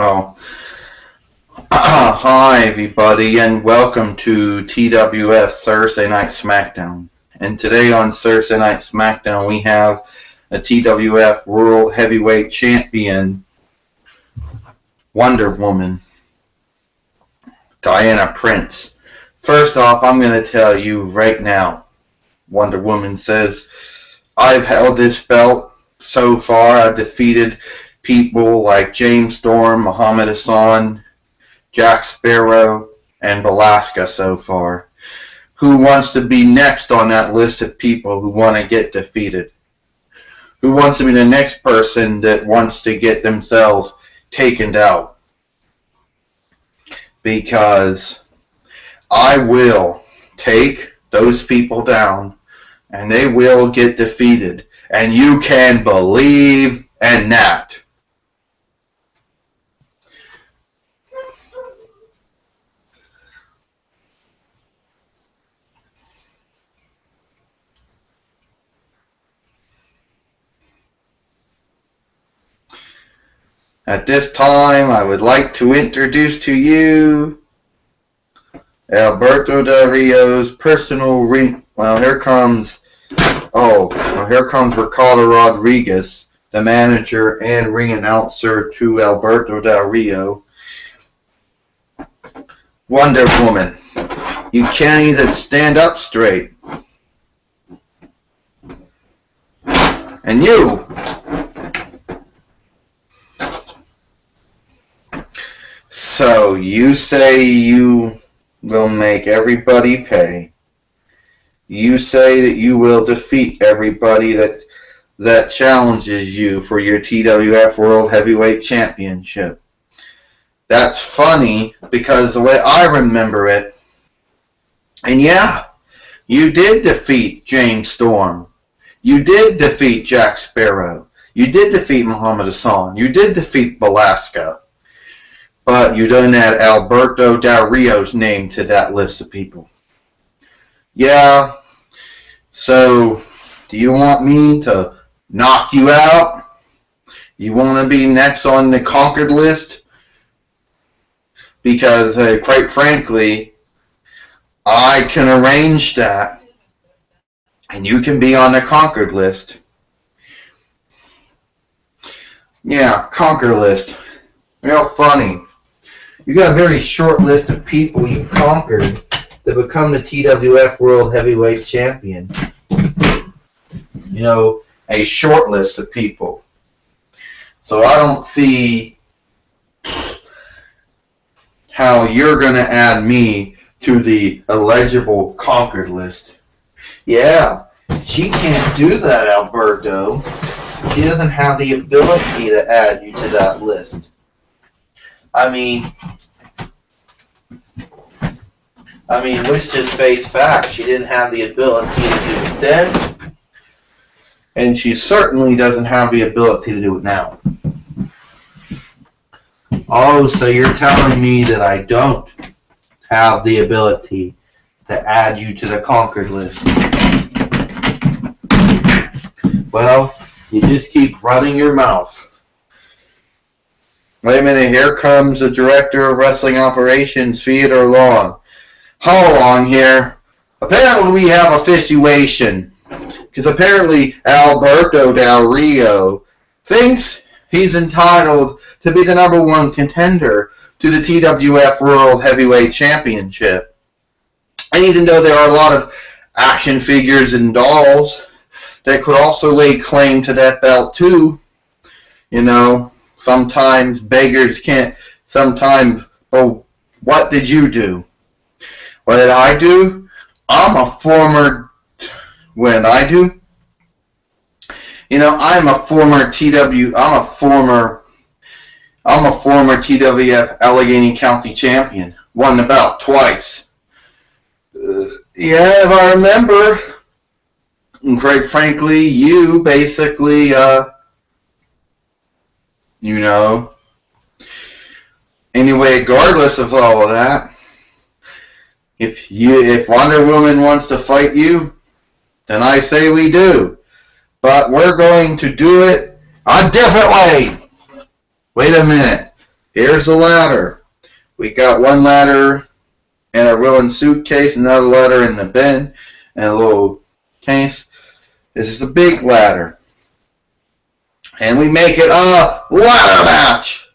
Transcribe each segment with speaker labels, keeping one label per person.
Speaker 1: Well, hi everybody, and welcome to TWF Thursday Night SmackDown. And today on Thursday Night SmackDown, we have a TWF World Heavyweight Champion, Wonder Woman, Diana Prince. First off, I'm going to tell you right now, Wonder Woman says, I've held this belt so far. I've defeated people like James Storm, Muhammad Hassan, Jack Sparrow, and Velasca so far. Who wants to be next on that list of people who want to get defeated? Who wants to be the next person that wants to get themselves taken out? Because I will take those people down and they will get defeated. And you can believe in that. At this time, I would like to introduce to you Alberto Del Rio's personal ring. Well, here comes Ricardo Rodriguez, the manager and ring announcer to Alberto Del Rio. Wonder Woman, you can't even stand up straight. And you. So you say you will make everybody pay. You say that you will defeat everybody that challenges you for your TWF World Heavyweight Championship. That's funny because the way I remember it, and yeah, you did defeat James Storm. You did defeat Jack Sparrow. You did defeat Muhammad Hassan. You did defeat Velasca. But you didn't add Alberto Del Rio's name to that list of people. Yeah, so do you want me to knock you out? You want to be next on the conquered list? Because, quite frankly, I can arrange that. And you can be on the conquered list. Yeah, conquer list. Real funny. You got a very short list of people you conquered to become the TWF World Heavyweight Champion. You know, a short list of people. So I don't see how you're going to add me to the eligible conquered list. Yeah, she can't do that, Alberto. She doesn't have the ability to add you to that list. I mean, let's just face facts. She didn't have the ability to do it then, and she certainly doesn't have the ability to do it now. Oh, so you're telling me that I don't have the ability to add you to the conquered list? Well, you just keep running your mouth. Wait a minute, here comes the Director of Wrestling Operations, Theodore Long. Hold on here. Apparently we have a situation. Because apparently Alberto Del Rio thinks he's entitled to be the #1 contender to the TWF World Heavyweight Championship. And even though there are a lot of action figures and dolls that could also lay claim to that belt too, you know, sometimes beggars can't. Sometimes, oh, what did you do? What did I do? I'm a former. What did I do? You know, I'm a former TWF Allegheny County champion. Won the belt twice. Yeah, if I remember. And quite frankly, you basically, you know. Anyway, regardless of all of that, if Wonder Woman wants to fight you, then I say we do. But we're going to do it a different way. Wait a minute. Here's the ladder. We got one ladder in a ruined suitcase, another ladder in the bin, and a little case. This is the big ladder. And we make it a ladder match.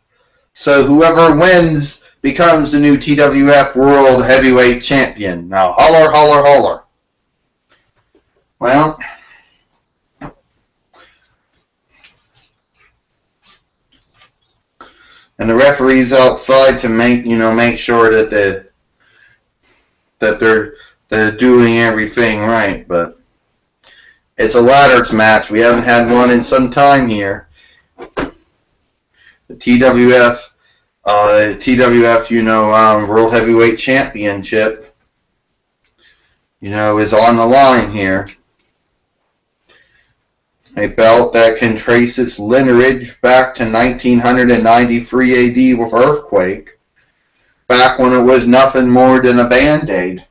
Speaker 1: So whoever wins becomes the new TWF World Heavyweight Champion. Now holler, holler, holler. Well, and the referee's outside to make sure that they're doing everything right, but it's a ladder match. We haven't had one in some time here. The TWF, World Heavyweight Championship, is on the line here. A belt that can trace its lineage back to 1993 AD with Earthquake, back when it was nothing more than a Band-Aid.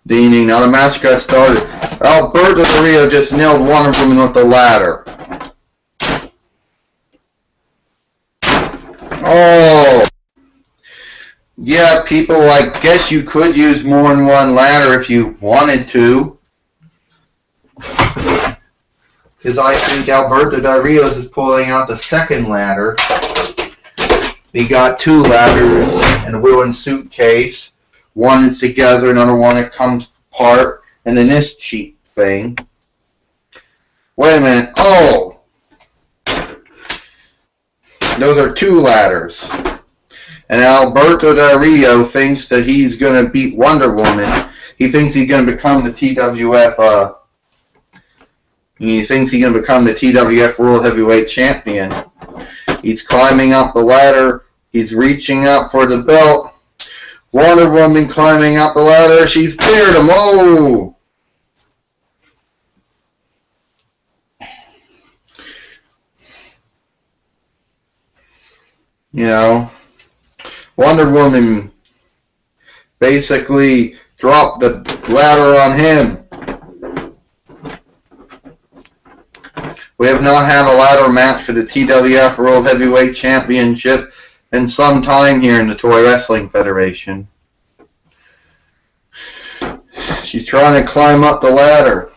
Speaker 1: Now the match got started. Alberto Del Rio just nailed one of them with the ladder. Oh! Yeah, people, I guess you could use more than one ladder if you wanted to. Because I think Alberto Del Rio is pulling out the second ladder. We got two ladders in a ruined suitcase. One is together, another one that comes apart, and then this cheap thing. Wait a minute. Oh! Those are two ladders. And Alberto Del Rio thinks that he's going to beat Wonder Woman. He thinks he's going to become the TWF, he thinks he's going to become the TWF World Heavyweight Champion. He's climbing up the ladder. He's reaching up for the belt. Wonder Woman climbing up the ladder. She speared him. Oh! Wonder Woman basically dropped the ladder on him. We have not had a ladder match for the TWF World Heavyweight Championship in some time here in the Toy Wrestling Federation. She's trying to climb up the ladder.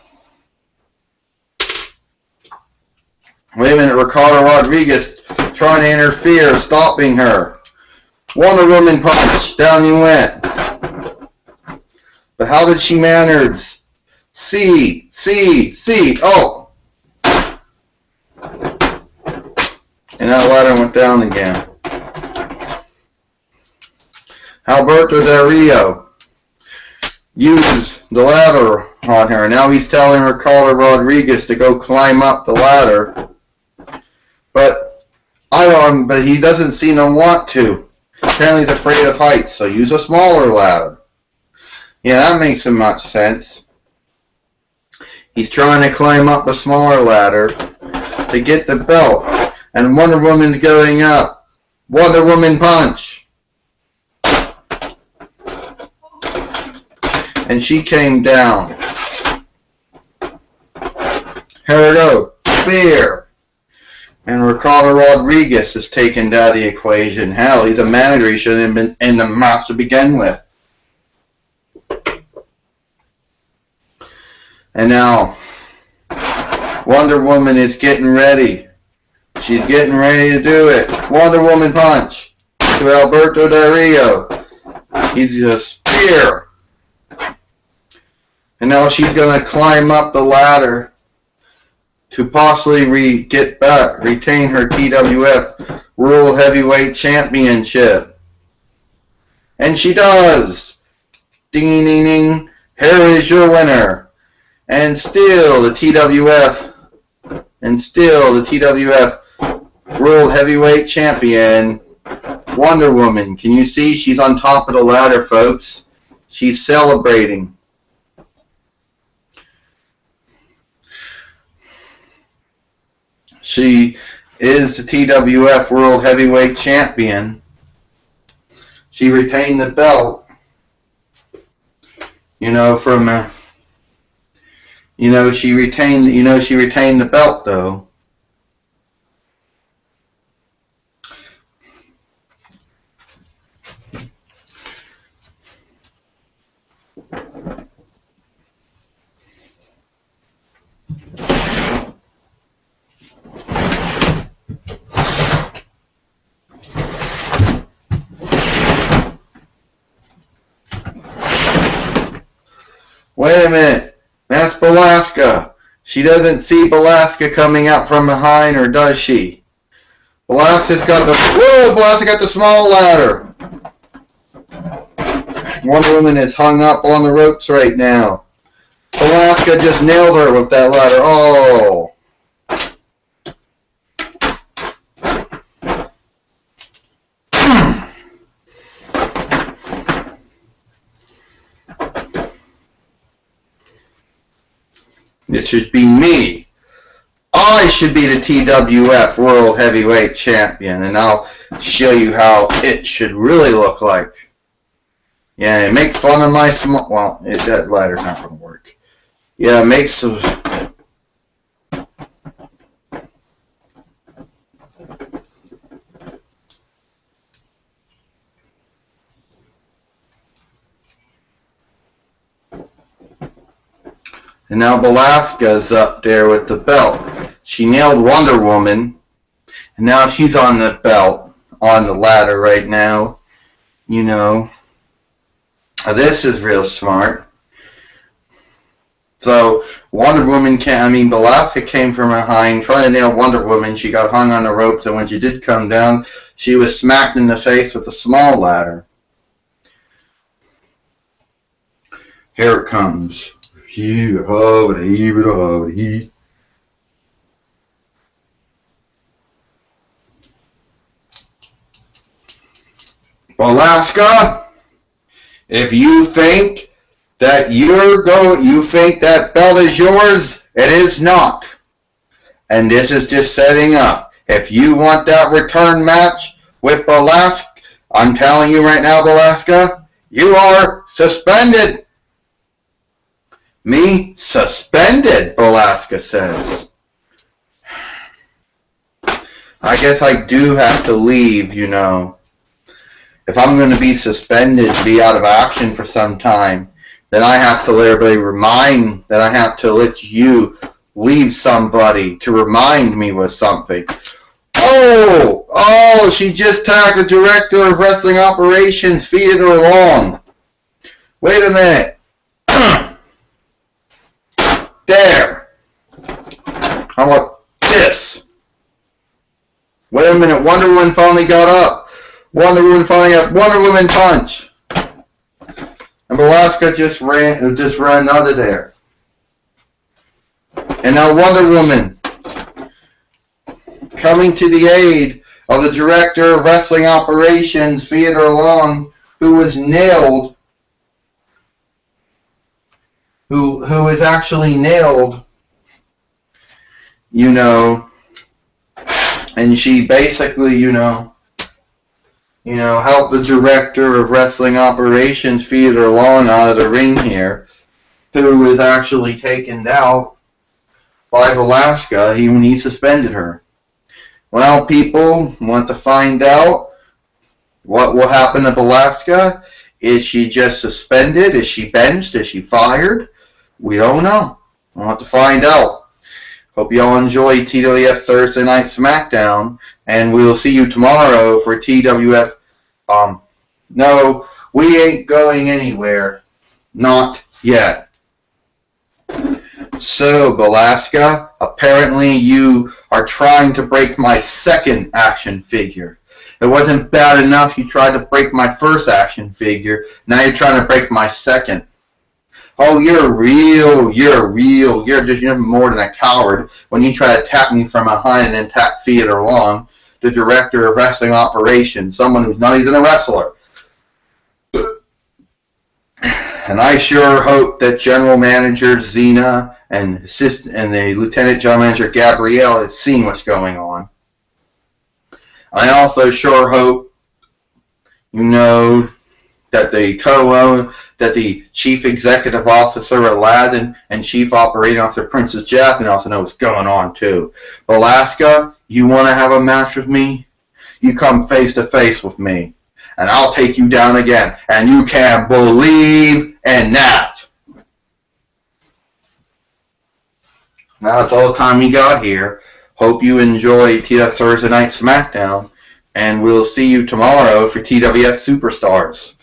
Speaker 1: Wait a minute, Ricardo Rodriguez trying to interfere, stopping her. Wonder Woman punch, down you went. But how did she manage? C, oh! And that ladder went down again. Alberto Del Rio used the ladder on her. Now he's telling Ricardo Rodriguez to go climb up the ladder. But he doesn't seem to want to. Apparently he's afraid of heights, so use a smaller ladder. Yeah, that makes so much sense. He's trying to climb up a smaller ladder to get the belt. And Wonder Woman's going up. Wonder Woman punch. And she came down. Here we go. Spear. And Ricardo Rodriguez is taken out of the equation. Hell, he's a manager. He shouldn't have been in the match to begin with. And now, Wonder Woman is getting ready. She's getting ready to do it. Wonder Woman punch to Alberto Del Rio. He's a spear. And now she's going to climb up the ladder to possibly retain her TWF World Heavyweight Championship. And she does. Ding, ding, ding. Here is your winner. And still the TWF World Heavyweight Champion, Wonder Woman. Can you see? She's on top of the ladder, folks. She's celebrating. She is the TWF World Heavyweight Champion. She retained the belt. She retained the belt though. Wait a minute. That's Velasca. She doesn't see Velasca coming out from behind, or does she? Velasca got the small ladder. Wonder Woman is hung up on the ropes right now. Velasca just nailed her with that ladder. Oh. This should be me. I should be the TWF World Heavyweight Champion, and I'll show you how it should really look like. Yeah, make fun of my small... Well, that ladder's not going to work. Yeah, make some... And now Velasca's up there with the belt. She nailed Wonder Woman, and now she's on the belt, on the ladder right now. You know, this is real smart. So Wonder Woman Velasca came from behind, trying to nail Wonder Woman. She got hung on the ropes, and when she did come down, she was smacked in the face with a small ladder. Here it comes. Velasca, if you think that you think that belt is yours, it is not. And this is just setting up. If you want that return match with Velasca, I'm telling you right now, Velasca, you are suspended. Me? Suspended, Velasca says. I guess I do have to leave, you know. If I'm going to be suspended, be out of action for some time, then I have to let everybody remind that I have to let you leave somebody to remind me with something. Oh, she just tagged the director of wrestling operations, Theodore Long. Wait a minute. There. How about this? Wait a minute. Wonder Woman finally got up. Wonder Woman finally got Wonder Woman punch. And Velasca just ran out of there. And now Wonder Woman coming to the aid of the director of wrestling operations, Theodore Long, who was nailed. Who is actually nailed, you know, and she basically, you know, helped the director of wrestling operations, Theodore Long, out of the ring here, who was actually taken out by Velasca when he suspended her. Well, people want to find out what will happen to Velasca. Is she just suspended? Is she benched? Is she fired? We don't know. We'll have to find out. Hope you all enjoy TWF Thursday Night SmackDown, and we'll see you tomorrow for TWF. No, we ain't going anywhere. Not yet. So, Velasca, apparently you are trying to break my second action figure. It wasn't bad enough you tried to break my first action figure. Now you're trying to break my second. Oh, you're just more than a coward when you try to attack me from behind and then attack Theodore Long, the director of wrestling operations, someone who's not even a wrestler. And I sure hope that General Manager Xena and the Lieutenant General Manager Gabrielle has seen what's going on. I also sure hope, you know, that the Chief Executive Officer Aladdin and Chief Operating Officer Princess Jasmine also know what's going on too. Velasca, you want to have a match with me? You come face to face with me, and I'll take you down again, and you can believe in that. Now that's all the time we got here. Hope you enjoy TWF Thursday Night SmackDown, and we'll see you tomorrow for TWF Superstars.